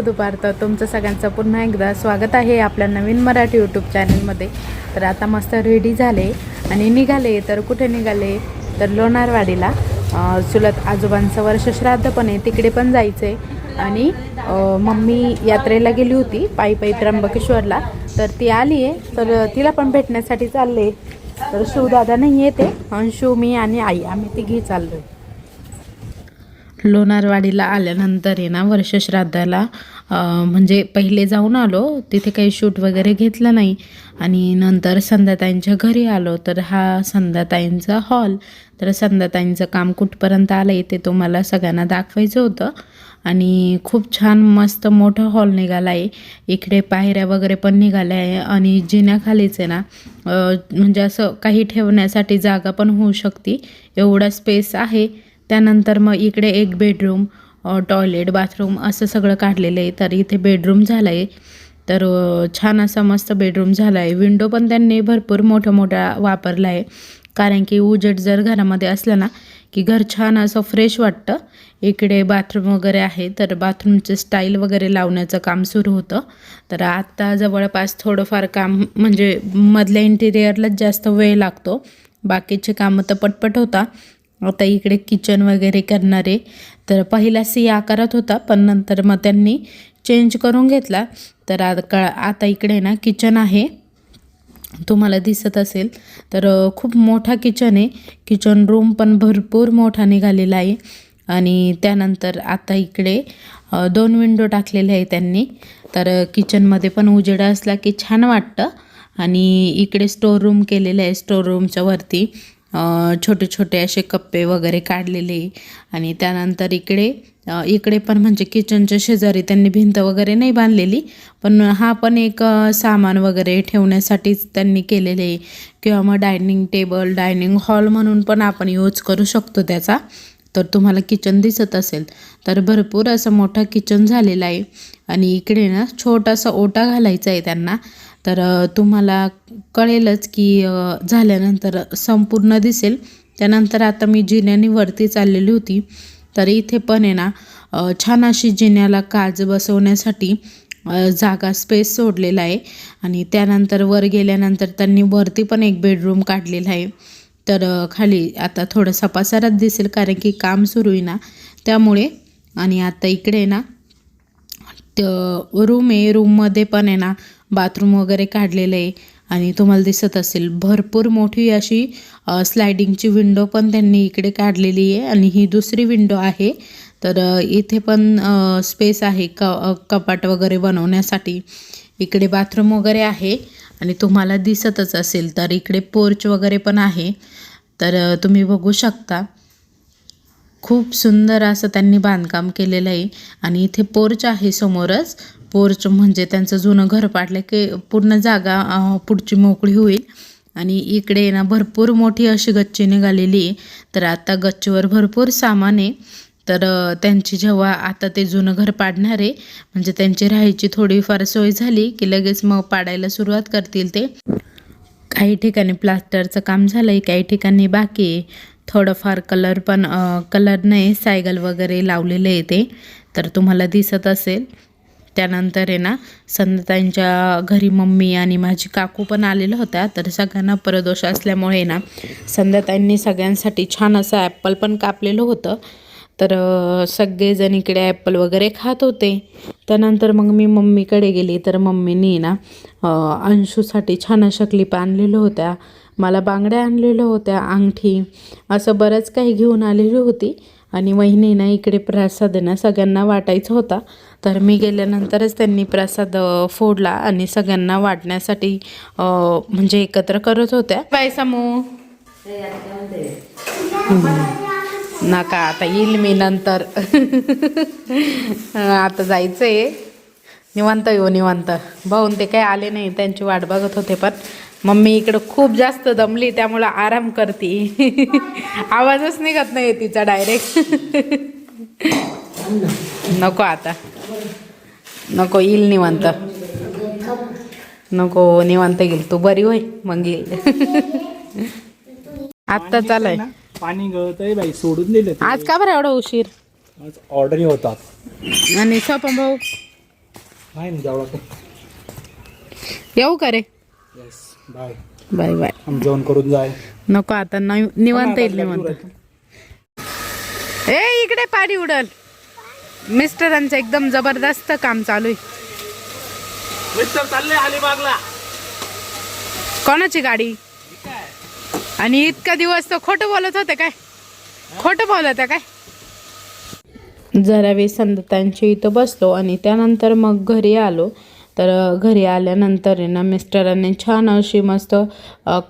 दुपार. तर तुमचं सगळ्यांचं पुन्हा एकदा स्वागत आहे आपल्या नवीन मराठी यूट्यूब चॅनलमध्ये. तर आता मस्त रेडी झाले आणि निघाले. तर कुठे निघाले तर लोणारवाडीला चुलत आजोबांचं वर्षश्राद्ध पण आहे, तिकडे पण जायचं आहे. आणि मम्मी यात्रेला गेली होती पायी पायी त्र्यंबकेश्वरला, तर ती आली आहे, तर तिला पण भेटण्यासाठी चालले. तर शिवदादा नाही येते, अंशू, मी आणि आई आम्ही तिघी चाललो आहे. लोणारवाडीला आल्यानंतर आहे ना वर्षश्राद्धाला म्हणजे पहिले जाऊन आलो, तिथे काही शूट वगैरे घेतलं नाही. आणि नंतर संध्याताईंच्या घरी आलो. तर हा संध्याताईंचा हॉल. तर संध्याताईंचं काम कुठपर्यंत आलं आहे ते तुम्हाला सगळ्यांना दाखवायचं होतं. आणि खूप छान मस्त मोठा हॉल निघाला आहे. इकडे पायऱ्या वगैरे पण निघाल्या आहे आणि जिन्याखालीच आहे ना म्हणजे असं काही ठेवण्यासाठी जागा पण होऊ शकते, एवढा स्पेस आहे. त्यानंतर मग इकडे एक बेडरूम, टॉयलेट, बाथरूम असं सगळं काढलेलं आहे. तर इथे बेडरूम झाला आहे. तर छान असा मस्त बेडरूम झाला आहे. विंडो पण त्यांनी भरपूर मोठ्या मोठ्या वापरला आहे, कारण की उजेड जर घरामध्ये असलं ना की घर छान असं फ्रेश वाटतं. इकडे बाथरूम वगैरे आहे, तर बाथरूमचं स्टाईल वगैरे लावण्याचं काम सुरू होतं. तर आत्ता जवळपास थोडंफार काम म्हणजे मधल्या इंटिरियरलाच जास्त वेळ लागतो, बाकीचे कामं तर पटपट होता. आता इकडे किचन वगैरे करणारे, तर पहिला सी आकारात होता पण नंतर मग त्यांनी चेंज करून घेतला. तर आता इकडे ना किचन आहे, तुम्हाला दिसत असेल. तर खूप मोठा किचन आहे. किचन रूम पण भरपूर मोठा निघालेला आहे. आणि त्यानंतर आता इकडे 2 विंडो टाकलेले आहे त्यांनी. तर किचनमध्ये पण उजेड असला की छान वाटतं. आणि इकडे स्टोर रूम केलेलं आहे. स्टोर रूमच्या वरती छोटे छोटे असे कप्पे वगैरे काढलेले. आणि त्यानंतर इकडे पण म्हणजे किचनच्या शेजारी त्यांनी भिंत वगैरे नाही बांधलेली, पण हा पण एक सामान वगैरे ठेवण्यासाठीच त्यांनी केलेले आहे. किंवा मग डायनिंग टेबल, डायनिंग हॉल म्हणून पण आपण यूज करू शकतो त्याचा. तर तुम्हाला किचन दिसत असेल, तर भरपूर असं मोठा किचन झालेला आहे. आणि इकडे ना छोटासा ओटा घालायचा आहे त्यांना. तर तुम्हाला कळेलच की झाल्यानंतर संपूर्ण दिसेल. त्यानंतर आता मी जिन्याने वरती चाललेली होती, तर इथे पण आहे ना छान अशी जिन्याला काच बसवण्यासाठी जागा स्पेस सोडलेला आहे. आणि त्यानंतर वर गेल्यानंतर त्यांनी वरती पण एक बेडरूम काढलेला आहे. तर खाली आता थोडासा पसाराच दिसेल, कारण की काम सुरू आहे ना त्यामुळे. आणि आता इकडे ना रूम आहे, रूममध्ये पण आहे ना बाथरूम वगैरे काढलेलं आहे. आणि तुम्हाला दिसत असेल भरपूर मोठी अशी स्लायडिंगची विंडो पण त्यांनी इकडे काढलेली आहे. आणि ही दुसरी विंडो आहे. तर इथे पण स्पेस आहे कपाट वगैरे बनवण्यासाठी. इकडे बाथरूम वगैरे आहे आणि तुम्हाला दिसतच असेल. तर इकडे पोर्च वगैरे पण आहे, तर तुम्ही बघू शकता. खूप सुंदर असं त्यांनी बांधकाम केलेलं आहे. आणि इथे पोर्च आहे समोरच. पोर्च म्हणजे त्यांचं जुनं घर पाडलं की पूर्ण जागा पुढची मोकळी होईल. आणि इकडे ना भरपूर मोठी अशी गच्ची निघालेली आहे. तर आता गच्चीवर भरपूर सामान आहे. तर त्यांची जेव्हा आता ते जुनं घर पाडणार आहे, म्हणजे त्यांची राहायची थोडीफार सोय झाली की लगेच मग पाडायला सुरुवात करतील ते. काही ठिकाणी प्लास्टरचं काम झालं आहे, काही ठिकाणी बाकी आहे. थोडंफार कलर नाही, सायगल वगैरे लावलेले आहे ते, तर तुम्हाला दिसत असेल. त्यानंतर आहे ना संध्याताईंच्या घरी मम्मी आणि माझी काकू पण आलेल्या होत्या. तर सगळ्यांना प्रदोष असल्यामुळे ना संध्याताईंनी सगळ्यांसाठी छान असं ॲपल पण कापलेलं होतं. तर सगळेजण इकडे ॲपल वगैरे खात होते. त्यानंतर मग मी मम्मीकडे गेली, तर मम्मीनी ना अंशूसाठी छान अशा क्लिपा आणलेल्या होत्या, मला बांगड्या आणलेल्या होत्या, अंगठी, असं बरंच काही घेऊन आलेली होती. आणि वहिनीनं इकडे प्रसाद ना सगळ्यांना वाटायचा होता. तर मी गेल्यानंतरच त्यांनी प्रसाद फोडला आणि सगळ्यांना वाटण्यासाठी म्हणजे एकत्र करत होत्या. बाय समू नका, आता येईल मी नंतर. आता जायचं आहे, निवांत येऊ निवांत. भाऊन ते काय आले नाही, त्यांची वाट बघत होते. पण मम्मी इकडं खूप जास्त दमली, त्यामुळं आराम करते. आवाजच निघत नाही तिचा डायरेक्ट. नको आता, नको, येईल निवांत. नको, निवांत येईल, तू बरी होय मग येईल. आत्ता चालय पाणी गळतंय बाई, सोडून दिलं. आज का बरं एवढा उशीर? आज ऑर्डर होतात. आणि स्वपन भाऊ नाही ना जेवढा तर. येऊ का रे? Yes bye. Bye bye. आम्ही जेवण करून जाय. नको आता निवांत येईल निवांत. ए इकडे पाणी उडल. मिस्टरांचं एकदम जबरदस्त काम चालू आहे. मिस्टर चालले अलिबागला. कोणाची गाडी? आणि इतका दिवस तो खोटं बोलत होते काय? खोटं बोलत काय? जरा वेळ संदतांची इथं बसलो आणि त्यानंतर मग घरी आलो. तर घरी आल्यानंतर आहे ना मिस्टरांनी छान अशी मस्त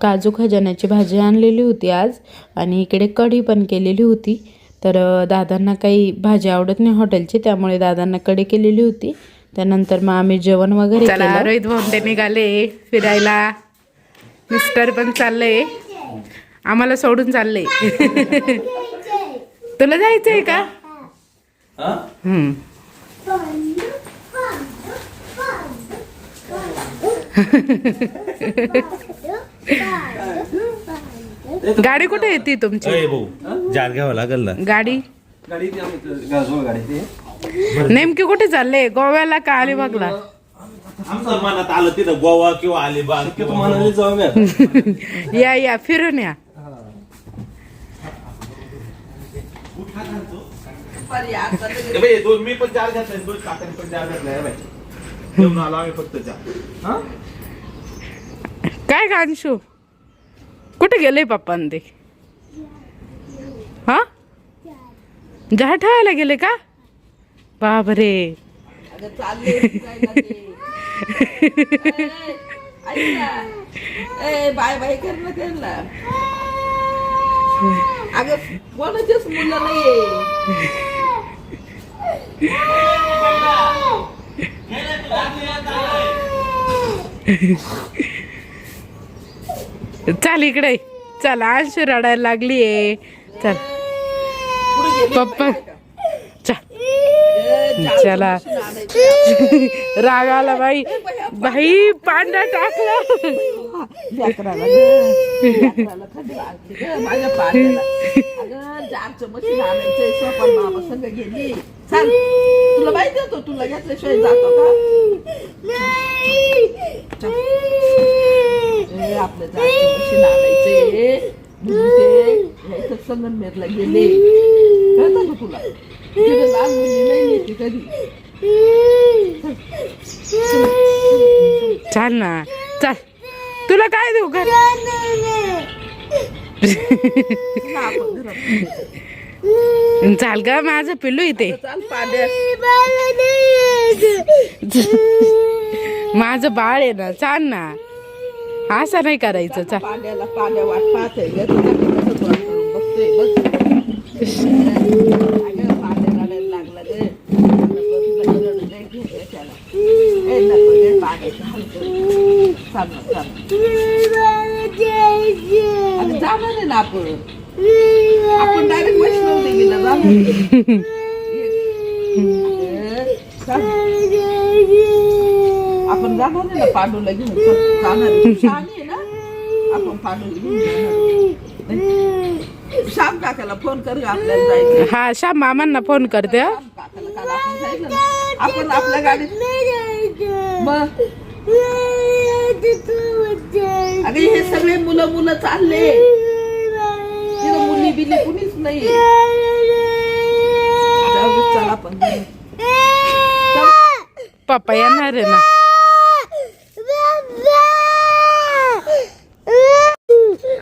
काजू खजान्याची भाजी आणलेली होती आज. आणि इकडे कढी पण केलेली होती. तर दादांना काही भाजी आवडत नाही हॉटेलची, त्यामुळे दादांना कढी केलेली होती. त्यानंतर मग आम्ही जेवण वगैरे केलं. रोहित भाऊंटे निघाले फिरायला. मिस्टर पण चालले, आम्हाला सोडून चालले. तुला जायचंय का? गाडी कुठे येते तुमची? जार घ्यावं लागेल ना. गाडी नेमकी कुठे चालले? गोव्याला का अलिबागला? आमचं मनात आलं तिथं गोवा किंवा अलिबाग. या या फिरून या. मी पण जार घातलाय, दोन काकांनी पण जार घातलाय. घेऊन आलो आम्ही फक्त जार. काय गांशू कुठे गेले पप्पा ते? हा जहा ठेवायला गेले का? बापरे. बाय बाय कर ना त्यांना. अगं कोणाच्याच मुलं नाहीये. चल इकडे चल. अंशू रडायला लागलीये. चल पप्पा चल. चला. राग आला बाई. बाई पांढरा टाकला. माझ्या पाण्याला अगं जारचं मशीन आणायचंय. स्वपन मामा संग गेली. सांग तुला माहिती होतं तुला घेतल्याशिवाय जातो का? आपलं जारचं मशीन आणायचंय. ते संगमनेरला गेले. कळतं का तुला? तिथे लहान मुली नाही येते कधी. चल ना चल. तुला काय देऊ घर? चाल ग माझं पिल्लू इथे. चाल पाड्या. माझं बाळ आहे ना. चाल ना. असं नाही करायचं. चाल. पाड्याला पाड्या वाट पाहते. बघतोय बघ. पाड्या रडायला लागला गे. जाणार आहे ना आपण डायरेक्ट वैष्णव देवीला जाणार. आपण जाणार आहे ना पांडूला घेऊन. जाणार छान आहे ना. आपण पांडूला घेऊन जाणार. श्याम काकाला फोन कर. आपल्याला जायचं. हा श्याम मामांना फोन करते. काकाला काल आपण जायचं ना. आपण आपल्या गाडीत. मग अरे हे सगळे मुलं मुलं चालले. तिथं मुली बिली कुणीच नाही. चला पण पप्पा येणार आहे ना.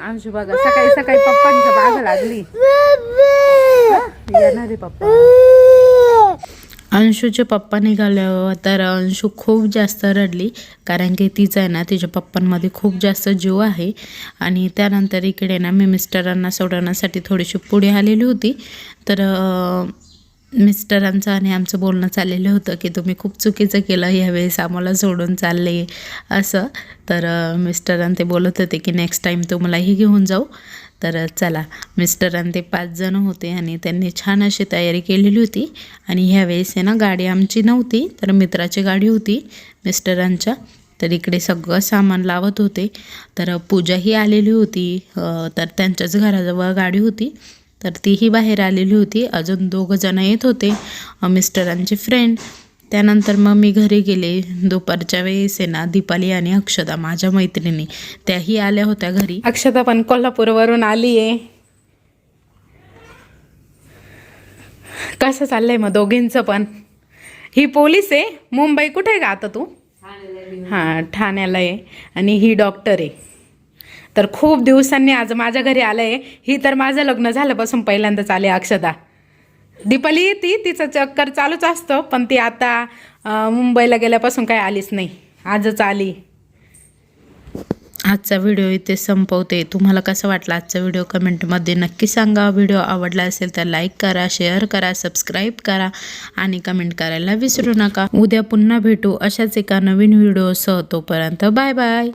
अंशू बघा सकाळी सकाळी पप्पांच्या मागं लागली. येणार आहे पप्पा. अंशूचे पप्पा निघाल्यावर तर अंशू खूप जास्त रडली, कारण की तिचा आहे ना तिच्या पप्पांमध्ये खूप जास्त जीव आहे. आणि त्यानंतर इकडे ना मी मिस्टरांना सोडवण्यासाठी थोडीशी पुढे आलेली होती. तर मिस्टरांचं आणि आमचं बोलणं चाललेलं होतं की तुम्ही खूप चुकीचं केलं यावेळेस आम्हाला सोडून चालले असं. तर मिस्टरां ते बोलत होते की नेक्स्ट टाईम तुम्हालाही घेऊन जाऊ. तर चला, मिस्टरां ते 5 जण होते आणि त्यांनी छान अशी तयारी केलेली होती. आणि ह्यावेळेस आहे ना गाडी आमची नव्हती, तर मित्राची गाडी होती मिस्टरांच्या. तर इकडे सगळं सामान लावत होते. तर पूजाही आलेली होती. तर त्यांच्याच घराजवळ गाडी होती, तर तीही बाहेर आलेली होती. अजून 2 जण येत होते मिस्टरांचे फ्रेंड. त्यानंतर मग मी घरी गेले. दुपारच्या वेळेस आहे ना दीपाली आणि अक्षता माझ्या मैत्रिणी त्याही आल्या होत्या घरी. अक्षता पण कोल्हापूरवरून आली आहे. कसं चाललंय मग दोघींचं पण? ही पोलीस आहे. मुंबई कुठे आहे का आता तू? हां, ठाण्याला आहे. आणि ही डॉक्टर आहे. तर खूप दिवसांनी आज माझ्या घरी आलं आहे. ही तर माझं लग्न झाल्यापासून पहिल्यांदाच आली अक्षता. दीपाली येते, तिचं चक्कर चालूच असतं, पण ती आता मुंबईला गेल्यापासून काही आलीच नाही. आजच आली. आजचा व्हिडिओ इथे संपवते. तुम्हाला कसं वाटलं आजचा व्हिडिओ कमेंटमध्ये नक्की सांगा. व्हिडिओ आवडला असेल तर लाईक करा, शेअर करा, सबस्क्राईब करा आणि कमेंट करायला विसरू नका. उद्या पुन्हा भेटू अशाच एका नवीन व्हिडिओसह. तोपर्यंत बाय बाय.